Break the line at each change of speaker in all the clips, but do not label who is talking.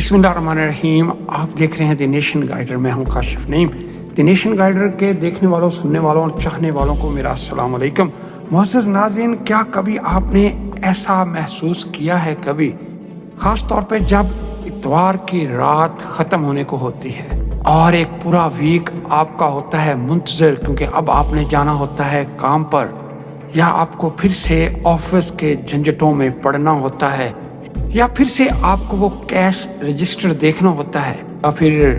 बिस्मिल्लाहिर्रहमानिर्रहीम। आप देख रहे हैं द नेशन गाइडर। मैं हूं Kashif Naeem. The nation guider के देखने वालों, सुनने वालों और चाहने वालों को मेरा अस्सलाम वालेकुम। मुअज़्ज़ज़ नाज़रीन, क्या कभी आपने ऐसा महसूस किया है, कभी ख़ास तौर पे जब इतवार की रात ख़त्म होने को होती है और एक पूरा वीक आपका होता है मुंतज़िर, क्योंकि अब आपने जाना होता है काम पर या आपको फिर से ऑफिस के झंझटों में पड़ना होता है या फिर से आपको वो कैश रजिस्टर देखना होता है या फिर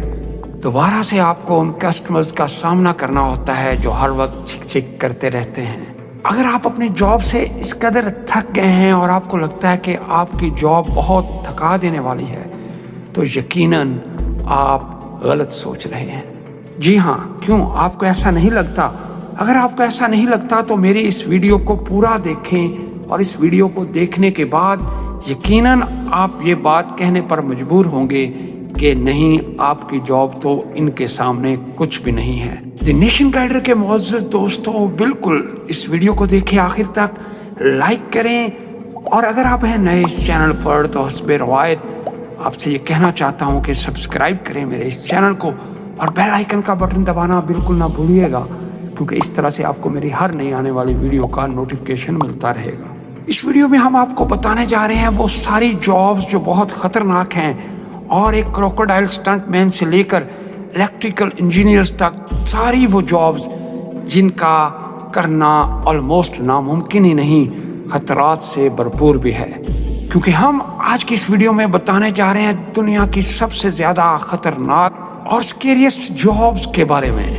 दोबारा से आपको उन कस्टमर्स का सामना करना होता है जो हर वक्त चिक चिक करते रहते हैं। अगर आप अपनी जॉब से इस कदर थक गए हैं और आपको लगता है कि आपकी जॉब बहुत थका देने वाली है, तो यकीनन आप गलत सोच रहे हैं। जी हाँ, क्यों आपको ऐसा नहीं लगता? अगर आपको ऐसा नहीं लगता तो मेरी इस वीडियो को पूरा देखें और इस वीडियो को देखने के बाद यकीनन आप ये बात कहने पर मजबूर होंगे कि नहीं, आपकी जॉब तो इनके सामने कुछ भी नहीं है। द नेशन गाइडर के मुअज़्ज़ज़ दोस्तों, बिल्कुल इस वीडियो को देखें आखिर तक, लाइक करें और अगर आप हैं नए इस चैनल पर तो हस्बे रवायत आपसे ये कहना चाहता हूँ कि सब्सक्राइब करें मेरे इस चैनल को और बेल आइकन का बटन दबाना बिल्कुल ना भूलिएगा, क्योंकि इस तरह से आपको मेरी हर नई आने वाली वीडियो का नोटिफिकेशन मिलता रहेगा। इस वीडियो में हम आपको बताने जा रहे हैं वो सारी जॉब्स जो बहुत खतरनाक हैं और एक क्रोकोडाइल स्टंटमैन से लेकर इलेक्ट्रिकल इंजीनियर्स तक सारी वो जॉब्स जिनका करना ऑलमोस्ट नामुमकिन ही नहीं, खतरात से भरपूर भी है। क्योंकि हम आज की इस वीडियो में बताने जा रहे हैं दुनिया की सबसे ज्यादा खतरनाक और स्केरियस्ट जॉब्स के बारे में।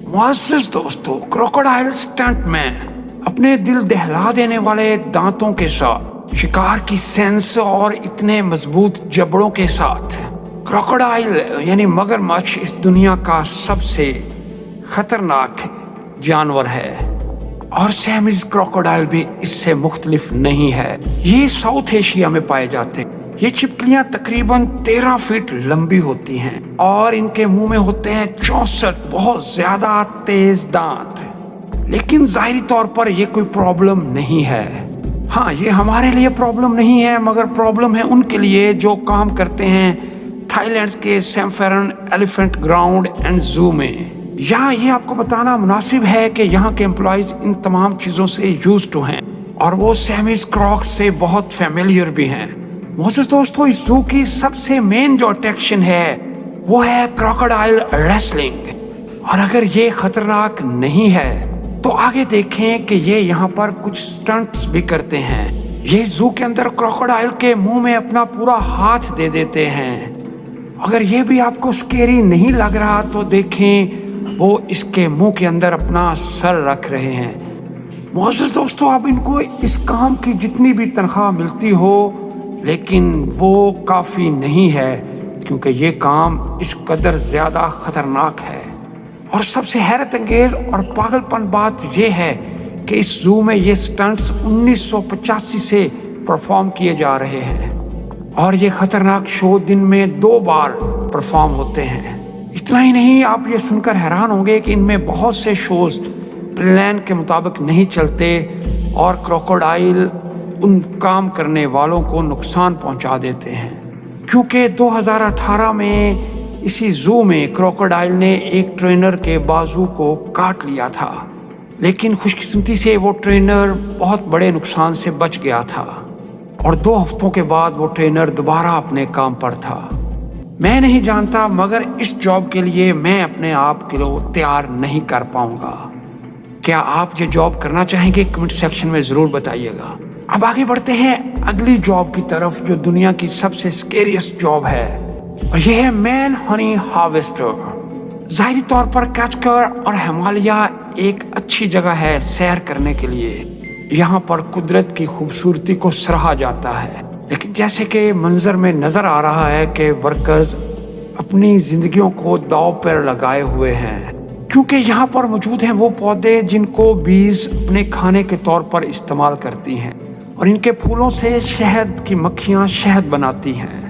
मुअज़्ज़ज़ दोस्तों, क्रोकोडाइल स्टंटमैन अपने दिल दहला देने वाले दांतों के साथ, शिकार की सेंस और इतने मजबूत जबड़ों के साथ, क्रोकोडाइल यानी मगरमच्छ इस दुनिया का सबसे खतरनाक जानवर है और सैमीज क्रोकोडाइल भी इससे मुख्तलिफ नहीं है। ये साउथ एशिया में पाए जाते हैं। ये छिपकलियां तकरीबन 13 फीट लंबी होती हैं और इनके मुंह में होते हैं 64 बहुत ज्यादा तेज दांत। लेकिन जाहिरी तौर पर ये कोई प्रॉब्लम नहीं है। हाँ, ये हमारे लिए प्रॉब्लम नहीं है, मगर प्रॉब्लम है उनके लिए जो काम करते हैं थाईलैंड के सैम्फेरन एलिफेंट ग्राउंड एंड जू में। यहाँ ये आपको बताना मुनासिब है कि यहाँ के एम्प्लॉइज इन तमाम चीजों से यूज्ड हैं और वो सैमीज क्रॉक्स से बहुत फेमिलियर भी हैं। मुअज़्ज़ज़ दोस्तों, इस जू की सबसे मेन जो अट्रैक्शन है वो है क्रोकोडाइल रेसलिंग। और अगर ये खतरनाक नहीं है तो आगे देखें कि ये यहाँ पर कुछ स्टंट्स भी करते हैं। ये जू के अंदर क्रोकोडाइल के मुंह में अपना पूरा हाथ दे देते हैं। अगर ये भी आपको स्केरी नहीं लग रहा तो देखें, वो इसके मुंह के अंदर अपना सर रख रहे हैं। मुअज़्ज़ज़ दोस्तों, अब इनको इस काम की जितनी भी तनख्वाह मिलती हो, लेकिन वो काफ़ी नहीं है, क्योंकि ये काम इस कदर ज़्यादा ख़तरनाक है। और सबसे हैरत अंगेज और पागलपन बात यह है कि इस जू में ये स्टंट्स 1985 से परफॉर्म किए जा रहे हैं और ये खतरनाक शो दिन में 2 बार परफॉर्म होते हैं। इतना ही नहीं, आप ये सुनकर हैरान होंगे कि इनमें बहुत से शोज प्लान के मुताबिक नहीं चलते और क्रोकोडाइल उन काम करने वालों को नुकसान पहुंचा देते हैं। क्योंकि 2018 में इसी जू में क्रोकोडाइल ने एक ट्रेनर के बाजू को काट लिया था, लेकिन खुशकिस्मती से वो ट्रेनर बहुत बड़े नुकसान से बच गया था और 2 हफ्तों के बाद वो ट्रेनर दोबारा अपने काम पर था। मैं नहीं जानता, मगर इस जॉब के लिए मैं अपने आप के लिए तैयार नहीं कर पाऊंगा। क्या आप ये जॉब करना चाहेंगे? कमेंट सेक्शन में जरूर बताइएगा। अब आगे बढ़ते हैं अगली जॉब की तरफ, जो दुनिया की सबसे स्केरियस्ट जॉब है, और यह है मैन हनी हार्वेस्टर। जाहिरी तौर पर कैचकर और हिमालय एक अच्छी जगह है सैर करने के लिए। यहाँ पर कुदरत की खूबसूरती को सराहा जाता है, लेकिन जैसे कि मंजर में नजर आ रहा है कि वर्कर्स अपनी जिंदगियों को दांव पर लगाए हुए हैं, क्योंकि यहाँ पर मौजूद हैं वो पौधे जिनको बीज अपने खाने के तौर पर इस्तेमाल करती हैं और इनके फूलों से शहद की मक्खियाँ शहद बनाती हैं।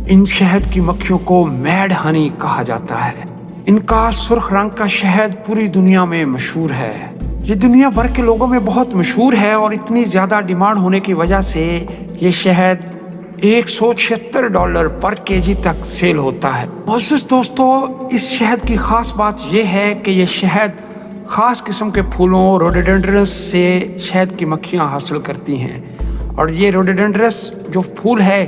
इन शहद की मक्खियों को मैड हनी कहा जाता है। इनका सुर्ख रंग का शहद पूरी दुनिया में मशहूर है। ये दुनिया भर के लोगों में बहुत मशहूर है और इतनी ज़्यादा डिमांड होने की वजह से ये शहद $176 पर केजी तक सेल होता है। मोअज़्ज़िज़ दोस्तों, इस शहद की खास बात यह है कि ये शहद खास किस्म के फूलों रोडोडेंड्रन्स से शहद की मक्खियाँ हासिल करती हैं और ये रोडोडेंड्रन्स जो फूल है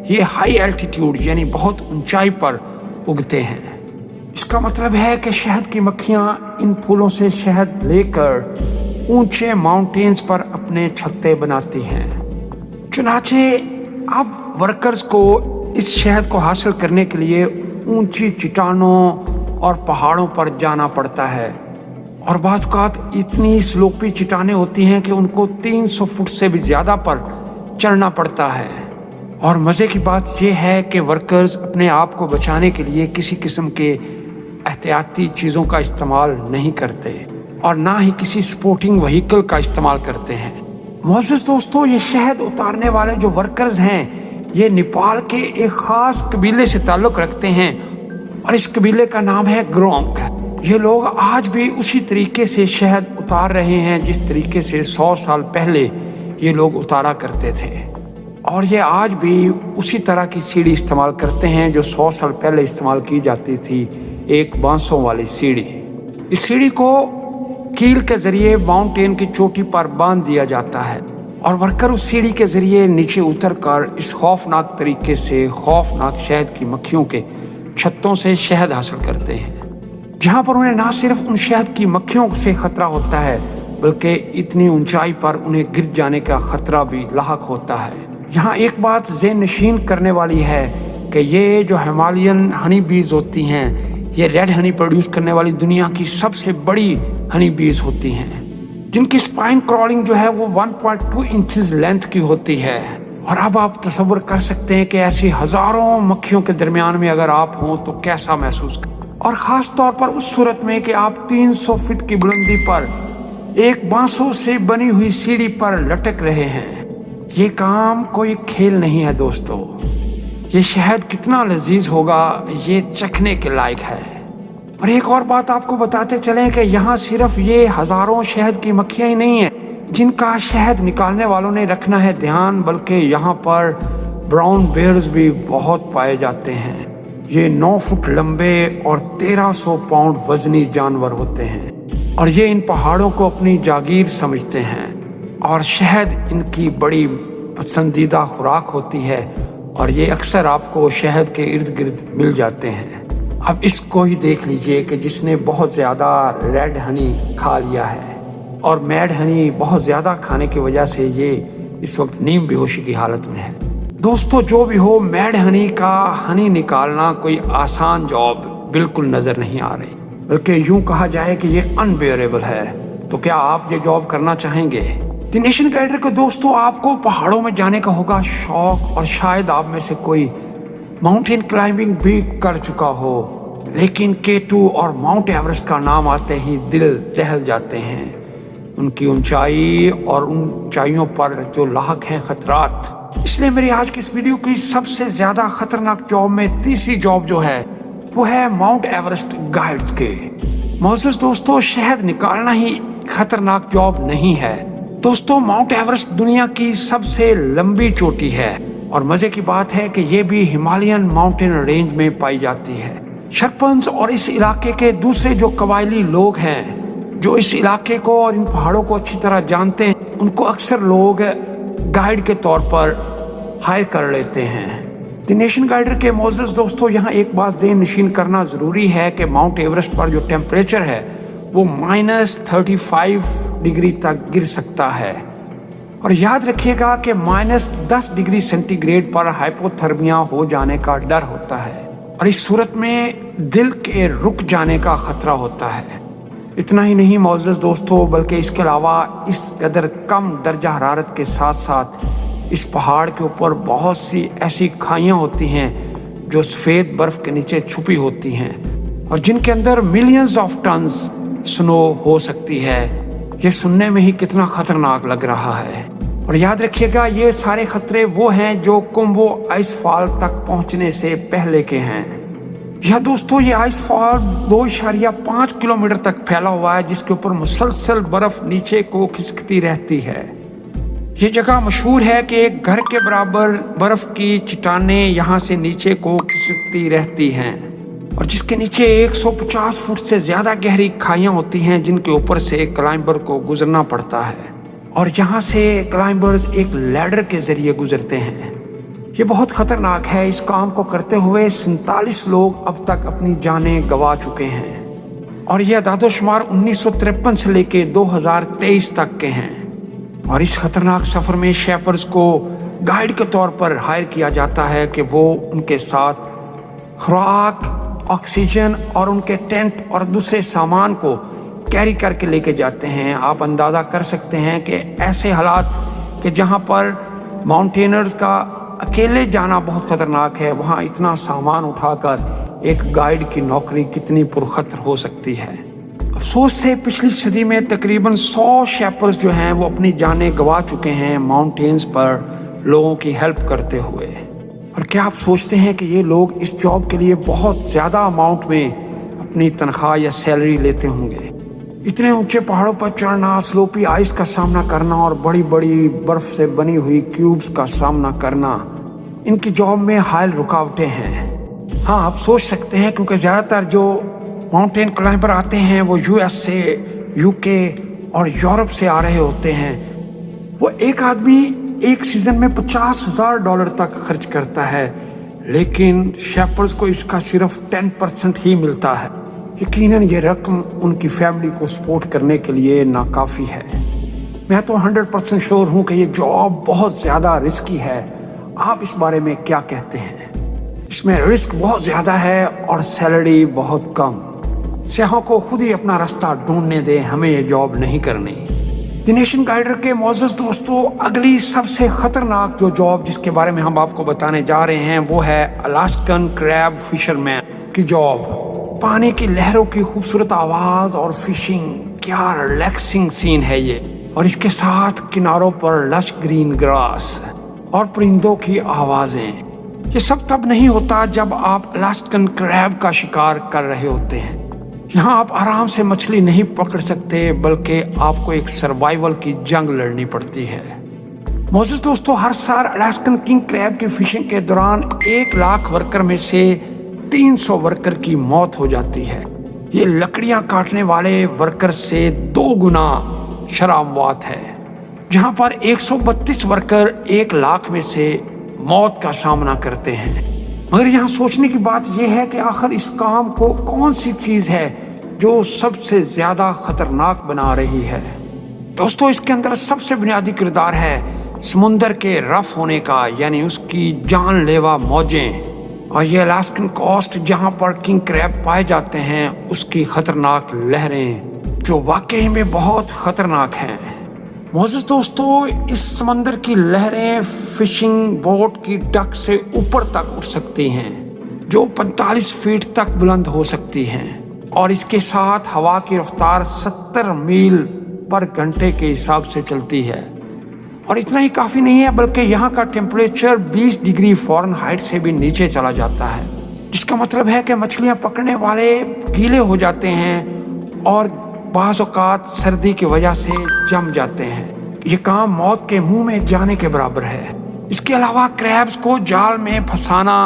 ये हाई एल्टीट्यूड यानी बहुत ऊंचाई पर उगते हैं। इसका मतलब है कि शहद की मक्खियाँ इन फूलों से शहद लेकर ऊंचे माउंटेन्स पर अपने छत्ते बनाती हैं। चुनाचे अब वर्कर्स को इस शहद को हासिल करने के लिए ऊंची चट्टानों और पहाड़ों पर जाना पड़ता है और बाज़ औक़ात इतनी स्लोपी चट्टानें होती हैं कि उनको 300 फुट से भी ज़्यादा पर चढ़ना पड़ता है। और मज़े की बात यह है कि वर्कर्स अपने आप को बचाने के लिए किसी किस्म के एहतियाती चीज़ों का इस्तेमाल नहीं करते और ना ही किसी स्पोर्टिंग व्हीकल का इस्तेमाल करते हैं। मोअज़्ज़िज़ दोस्तों, ये शहद उतारने वाले जो वर्कर्स हैं ये नेपाल के एक ख़ास कबीले से ताल्लुक़ रखते हैं और इस कबीले का नाम है ग्रोंग। ये लोग आज भी उसी तरीके से शहद उतार रहे हैं जिस तरीके से 100 साल पहले ये लोग उतारा करते थे और ये आज भी उसी तरह की सीढ़ी इस्तेमाल करते हैं जो 100 साल पहले इस्तेमाल की जाती थी, एक बांसों वाली सीढ़ी। इस सीढ़ी को कील के जरिए माउंटेन की चोटी पर बांध दिया जाता है और वर्कर उस सीढ़ी के जरिए नीचे उतरकर इस खौफनाक तरीके से खौफनाक शहद की मक्खियों के छत्तों से शहद हासिल करते हैं, जहाँ पर उन्हें ना सिर्फ उन शहद की मक्खियों से खतरा होता है बल्कि इतनी ऊंचाई पर उन्हें गिर जाने का खतरा भी लाहक होता है। यहाँ एक बात ज़हन नशीन करने वाली है कि ये जो हिमालयन हनी बीज होती हैं ये रेड हनी प्रोड्यूस करने वाली दुनिया की सबसे बड़ी हनी बीज होती हैं, जिनकी स्पाइन क्रॉलिंग जो है वो 1.2 इंचेस लेंथ की होती है। और अब आप तसव्वुर कर सकते हैं कि ऐसी हजारों मक्खियों के दरमियान में अगर आप हों तो कैसा महसूस करें, और ख़ास तौर पर उस सूरत में कि आप 300 फीट की बुलंदी पर एक बांसों से बनी हुई सीढ़ी पर लटक रहे हैं। ये काम कोई खेल नहीं है दोस्तों। ये शहद कितना लजीज होगा ये चखने के लायक है। और एक और बात आपको बताते चलें कि यहाँ सिर्फ ये हजारों शहद की मक्खियाँ ही नहीं हैं जिनका शहद निकालने वालों ने रखना है ध्यान, बल्कि यहाँ पर ब्राउन बेयर्स भी बहुत पाए जाते हैं। ये 9 फुट लंबे और 1300 पाउंड वजनी जानवर होते हैं और ये इन पहाड़ों को अपनी जागीर समझते हैं और शहद इनकी बड़ी पसंदीदा खुराक होती है और ये अक्सर आपको शहद के इर्द गिर्द मिल जाते हैं। अब इसको ही देख लीजिए कि जिसने बहुत ज़्यादा रेड हनी खा लिया है और मैड हनी बहुत ज़्यादा खाने की वजह से ये इस वक्त नीम बेहोशी की हालत में है। दोस्तों, जो भी हो, मैड हनी का हनी निकालना कोई आसान जॉब बिल्कुल नज़र नहीं आ रही, बल्कि यूं कहा जाए कि ये अनबेयरेबल है। तो क्या आप ये जॉब करना चाहेंगे? द नेशन गाइडर के दोस्तों, आपको पहाड़ों में जाने का होगा शौक और शायद आप में से कोई माउंटेन क्लाइंबिंग भी कर चुका हो, लेकिन K2 और माउंट एवरेस्ट का नाम आते ही दिल दहल जाते हैं। उनकी ऊंचाई और ऊंचाइयों पर जो लाहक हैं खतरात। इसलिए मेरी आज की इस वीडियो की सबसे ज्यादा खतरनाक जॉब में तीसरी जॉब जो है वो है माउंट एवरेस्ट गाइड्स के। मोअज़्ज़िज़ दोस्तों, शहद निकालना ही खतरनाक जॉब नहीं है दोस्तों। माउंट एवरेस्ट दुनिया की सबसे लंबी चोटी है और मजे की बात है कि ये भी हिमालयन माउंटेन रेंज में पाई जाती है। शर्पन्स और इस इलाके के दूसरे जो कबायली लोग हैं जो इस इलाके को और इन पहाड़ों को अच्छी तरह जानते हैं, उनको अक्सर लोग गाइड के तौर पर हायर कर लेते हैं। द नेशन गाइडर के मोअज़्ज़िज़ दोस्तों, यहाँ एक बात ज़हन नशीन करना ज़रूरी है कि माउंट एवरेस्ट पर जो टेम्परेचर है वो -35 डिग्री तक गिर सकता है और याद रखिएगा कि -10 डिग्री सेंटीग्रेड पर हाइपोथर्मिया हो जाने का डर होता है और इस सूरत में दिल के रुक जाने का खतरा होता है। इतना ही नहीं मोअज़्ज़िज़ दोस्तों, बल्कि इसके अलावा इस कदर कम दर्जा हरारत के साथ साथ इस पहाड़ के ऊपर बहुत सी ऐसी खाइयाँ होती हैं जो सफ़ेद बर्फ़ के नीचे छुपी होती हैं और जिनके अंदर मिलियंस ऑफ टन्स स्नो हो सकती है। ये सुनने में ही कितना खतरनाक लग रहा है। और याद रखिएगा, ये सारे खतरे वो हैं जो कुंभो आइस फॉल तक पहुंचने से पहले के हैं। यह दोस्तों, ये आइस फॉल 2.5 किलोमीटर तक फैला हुआ है जिसके ऊपर मुसलसल बर्फ नीचे को खिसकती रहती है। ये जगह मशहूर है कि एक घर के बराबर बर्फ की चट्टानें यहाँ से नीचे को खिसकती रहती हैं और जिसके नीचे 150 फुट से ज्यादा गहरी खाइयां होती हैं जिनके ऊपर से क्लाइंबर को गुजरना पड़ता है और यहाँ से क्लाइंबर्स एक लैडर के जरिए गुजरते हैं। ये बहुत खतरनाक है। इस काम को करते हुए 47 लोग अब तक अपनी जानें गंवा चुके हैं और ये अदादोशुमार 1953 से लेके 2023 तक के हैं। और इस खतरनाक सफर में शेपर्स को गाइड के तौर पर हायर किया जाता है कि वो उनके साथ खुराक, ऑक्सीजन और उनके टेंट और दूसरे सामान को कैरी करके लेके जाते हैं। आप अंदाज़ा कर सकते हैं कि ऐसे हालात कि जहाँ पर माउंटेनर्स का अकेले जाना बहुत खतरनाक है, वहाँ इतना सामान उठाकर एक गाइड की नौकरी कितनी पुरखतर हो सकती है। अफसोस से पिछली सदी में तकरीबन 100 शेपर्स जो हैं वो अपनी जानें गंवा चुके हैं माउंटेन्स पर लोगों की हेल्प करते हुए। और क्या आप सोचते हैं कि ये लोग इस जॉब के लिए बहुत ज़्यादा अमाउंट में अपनी तनख्वाह या सैलरी लेते होंगे? इतने ऊंचे पहाड़ों पर चढ़ना, स्लोपी आइस का सामना करना और बड़ी बड़ी बर्फ से बनी हुई क्यूब्स का सामना करना, इनकी जॉब में हायल रुकावटें हैं। हाँ, आप सोच सकते हैं क्योंकि ज़्यादातर जो माउंटेन क्लाइंबर आते हैं वो यूएस से, यूके और यूरोप से आ रहे होते हैं। वो एक आदमी एक सीजन में $50,000 तक खर्च करता है, लेकिन शेपर्स को इसका सिर्फ 10% ही मिलता है। यकीनन ये रकम उनकी फैमिली को सपोर्ट करने के लिए नाकाफ़ी है। मैं तो 100% श्योर हूँ कि ये जॉब बहुत ज़्यादा रिस्की है। आप इस बारे में क्या कहते हैं? इसमें रिस्क बहुत ज़्यादा है और सैलरी बहुत कम। सयाहों को खुद ही अपना रास्ता ढूंढने दें, हमें ये जॉब नहीं करनी। द नेशन गाइडर के मोअज़्ज़ज़ दोस्तों, अगली सबसे खतरनाक जो जॉब जिसके बारे में हम आपको बताने जा रहे हैं वो है अलास्कन क्रैब फिशरमैन की जॉब। पानी की लहरों की खूबसूरत आवाज़ और फिशिंग, क्या रिलैक्सिंग सीन है ये। और इसके साथ किनारों पर लश ग्रीन ग्रास और परिंदों की आवाज़ें। ये सब तब नहीं होता जब आप अलास्कन क्रैब का शिकार कर रहे होते हैं। यहाँ आप आराम से मछली नहीं पकड़ सकते, बल्कि आपको एक सर्वाइवल की जंग लड़नी पड़ती है। मोअज़्ज़ज़ दोस्तों, हर साल अलास्कन किंग क्रैब की फिशिंग के दौरान 1 लाख वर्कर में से 300 वर्कर की मौत हो जाती है। ये लकड़ियाँ काटने वाले वर्कर से 2 गुना शराबवात है। जहाँ पर 132 वर्कर 1 लाख में से मौत का सामना करते हैं। मगर यहाँ सोचने की बात यह है कि आखिर इस काम को कौन सी चीज़ है जो सबसे ज़्यादा खतरनाक बना रही है? दोस्तों, इसके अंदर सबसे बुनियादी किरदार है समुंदर के रफ होने का, यानी उसकी जानलेवा मौजें। और ये अलास्कन कोस्ट जहाँ पर किंग क्रैब पाए जाते हैं उसकी खतरनाक लहरें, जो वाकई में बहुत खतरनाक हैं। मोअज़्ज़ज़ दोस्तों, इस समंदर की लहरें फिशिंग बोट की डक से ऊपर तक उठ सकती हैं, जो 45 फीट तक बुलंद हो सकती हैं। और इसके साथ हवा की रफ्तार 70 मील पर घंटे के हिसाब से चलती है। और इतना ही काफ़ी नहीं है, बल्कि यहाँ का टेम्परेचर 20 डिग्री फ़ारेनहाइट से भी नीचे चला जाता है, जिसका मतलब है कि मछलियाँ पकड़ने वाले गीले हो जाते हैं और बाज़ औक़ात सर्दी की वजह से जम जाते हैं। ये काम मौत के मुंह में जाने के बराबर है। इसके अलावा क्रैब्स को जाल में फंसाना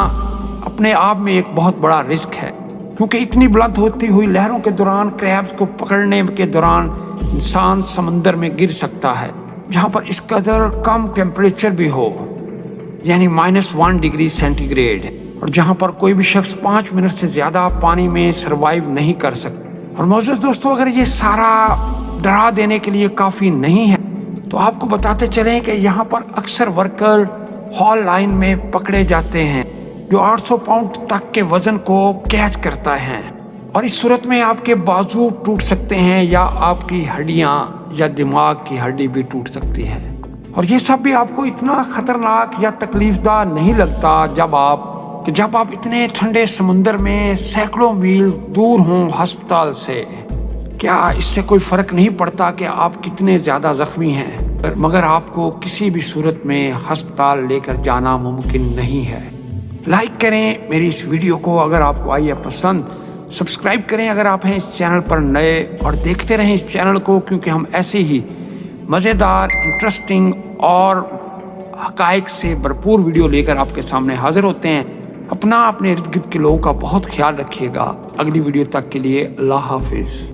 अपने आप में एक बहुत बड़ा रिस्क है, क्योंकि इतनी बुलंद होती हुई लहरों के दौरान क्रैब्स को पकड़ने के दौरान इंसान समंदर में गिर सकता है, जहाँ पर इस कदर कम टेम्परेचर भी हो, यानी -1 डिग्री सेंटीग्रेड, और जहाँ पर कोई भी शख्स 5 मिनट से ज़्यादा पानी में सर्वाइव नहीं कर सकता। और मोअज़्ज़ज़ दोस्तों, अगर ये सारा डरा देने के लिए काफ़ी नहीं है तो आपको बताते चलें कि यहाँ पर अक्सर वर्कर हॉल लाइन में पकड़े जाते हैं, जो 800 पाउंड तक के वजन को कैच करता है। और इस सूरत में आपके बाजू टूट सकते हैं या आपकी हड्डियाँ या दिमाग की हड्डी भी टूट सकती है। और ये सब भी आपको इतना खतरनाक या तकलीफदा नहीं लगता जब आप इतने ठंडे समुंदर में सैकड़ों मील दूर हों अस्पताल से। क्या इससे कोई फ़र्क नहीं पड़ता कि आप कितने ज़्यादा ज़ख्मी हैं, मगर आपको किसी भी सूरत में अस्पताल लेकर जाना मुमकिन नहीं है। लाइक करें मेरी इस वीडियो को अगर आपको आई है पसंद, सब्सक्राइब करें अगर आप हैं इस चैनल पर नए, और देखते रहें इस चैनल को, क्योंकि हम ऐसे ही मज़ेदार, इंटरेस्टिंग اور حقائق سے بھرپور ویڈیو لے کر آپ کے سامنے حاضر ہوتے ہیں۔ اپنا اپنے ارد گرد کے لوگوں کا بہت خیال رکھیے گا۔ اگلی ویڈیو تک کے لیے اللہ حافظ۔